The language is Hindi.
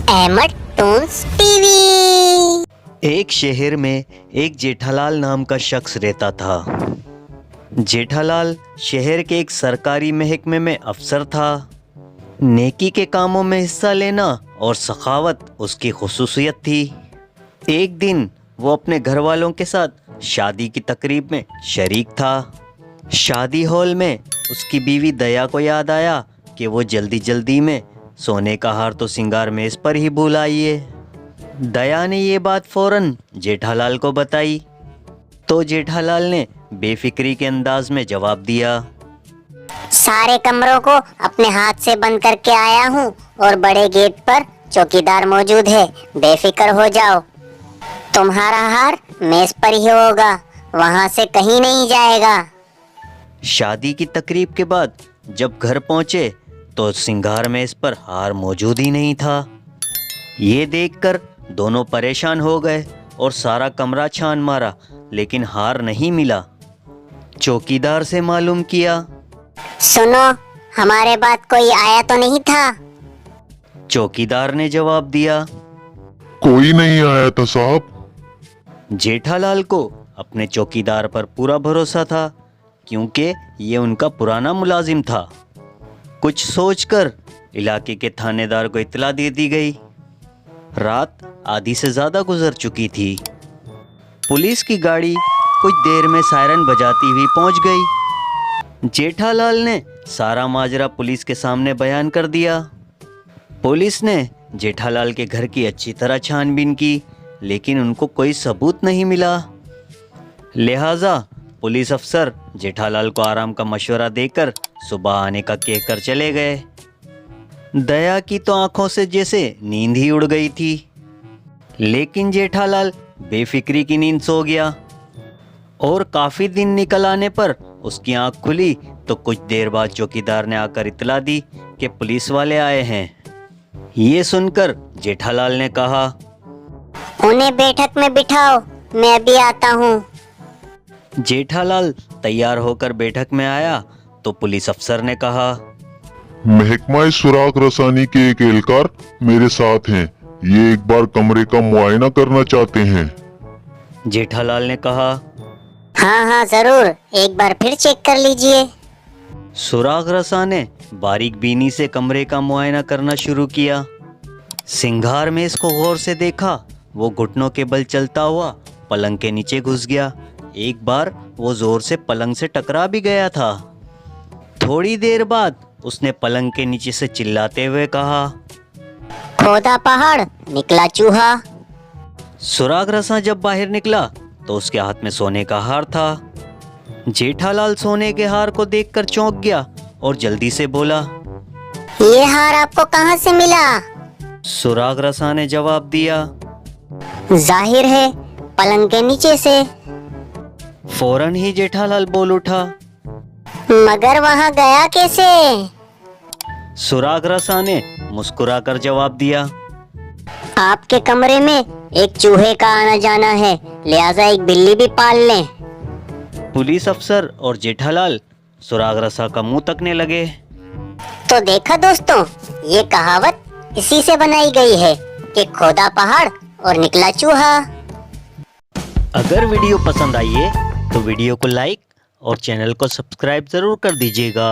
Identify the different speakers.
Speaker 1: Ahmad Toons TV.
Speaker 2: एक शहर में एक जेठालाल नाम का शख्स रहता था। जेठालाल शहर के एक सरकारी महकमे में अफसर था। नेकी के कामों में हिस्सा लेना और सखावत उसकी खुसूसियत थी। एक दिन वो अपने घर वालों के साथ शादी की तकरीब में शरीक था। शादी हॉल में उसकी बीवी दया को याद आया कि वो जल्दी जल्दी में सोने का हार तो सिंगार मेज पर ही भूल आई है। दया ने ये बात फौरन जेठालाल को बताई तो जेठालाल ने बेफिक्री के अंदाज में जवाब दिया,
Speaker 1: सारे कमरों को अपने हाथ से बंद करके आया हूँ और बड़े गेट पर चौकीदार मौजूद है, बेफिक्र हो जाओ। तुम्हारा हार मेज पर ही होगा, वहाँ से कहीं नहीं जाएगा।
Speaker 2: शादी की तकरीब के बाद जब घर पहुंचे तो सिंगार मेज पर हार मौजूद ही नहीं था। ये देखकर दोनों परेशान हो गए और सारा कमरा छान मारा, लेकिन हार नहीं मिला। चौकीदार से मालूम किया।
Speaker 1: सुनो, हमारे बात कोई आया तो नहीं था?
Speaker 2: चौकीदार ने जवाब दिया,
Speaker 3: कोई नहीं आया था साहब।
Speaker 2: जेठालाल को अपने चौकीदार पर पूरा भरोसा था, क्योंकि ये उनका पुराना मुलाजिम था। कुछ सोचकर इलाके के थानेदार को इत्तला दे दी गई। रात आधी से ज़्यादा गुजर चुकी थी। पुलिस की गाड़ी कुछ देर में सायरन बजाती हुई पहुंच गई। जेठालाल ने सारा माजरा पुलिस के सामने बयान कर दिया। पुलिस ने जेठालाल के घर की अच्छी तरह छानबीन की, लेकिन उनको कोई सबूत नहीं मिला। लिहाजा पुलिस अफसर जेठालाल को आराम का मशवरा देकर सुबह आने का कहकर चले गए। दया की तो आंखों से जैसे नींद ही उड़ गई थी, लेकिन जेठालाल बेफिक्री की नींद सो गया और काफी दिन निकल आने पर उसकी आंख खुली तो कुछ देर बाद चौकीदार ने आकर इतला दी कि पुलिस वाले आए हैं। ये सुनकर जेठालाल ने कहा,
Speaker 1: उन्हें बैठक में बिठाओ, मैं भी आता हूँ।
Speaker 2: जेठालाल तैयार होकर बैठक में आया तो पुलिस अफसर ने कहा,
Speaker 3: महकमा सुराग रसानी के एक एहलकार मेरे साथ हैं, ये एक बार कमरे का मुआयना करना चाहते हैं।
Speaker 2: जेठालाल ने कहा,
Speaker 1: हाँ हाँ जरूर, एक बार फिर चेक कर लीजिए।
Speaker 2: सुराग रसा ने बारीक बीनी से कमरे का मुआयना करना शुरू किया। सिंगार में इसको गौर से देखा। वो घुटनों के बल चलता हुआ पलंग के नीचे घुस गया। एक बार वो जोर से पलंग से टकरा भी गया था। थोड़ी देर बाद उसने पलंग के नीचे से चिल्लाते हुए कहा,
Speaker 1: खोदा पहाड़ निकला चूहा।
Speaker 2: सुराग रसा जब बाहर निकला तो उसके हाथ में सोने का हार था। जेठालाल सोने के हार को देखकर चौंक गया और जल्दी से बोला,
Speaker 1: ये हार आपको कहाँ से मिला?
Speaker 2: सुराग रसा ने जवाब दिया,
Speaker 1: जाहिर है पलंग के नीचे से।
Speaker 2: फौरन ही जेठालाल बोल उठा,
Speaker 1: मगर वहाँ गया कैसे?
Speaker 2: सुराग रसा ने मुस्कुराकर जवाब दिया,
Speaker 1: आपके कमरे में एक चूहे का आना जाना है, लिहाजा एक बिल्ली भी पाल लें।
Speaker 2: पुलिस अफसर और जेठालाल सुराग रसा का मुंह तकने लगे।
Speaker 1: तो देखा दोस्तों, ये कहावत इसी से बनाई गई है कि खोदा पहाड़ और निकला चूहा।
Speaker 2: अगर वीडियो पसंद आई है तो वीडियो को लाइक और चैनल को सब्सक्राइब जरूर कर दीजिएगा।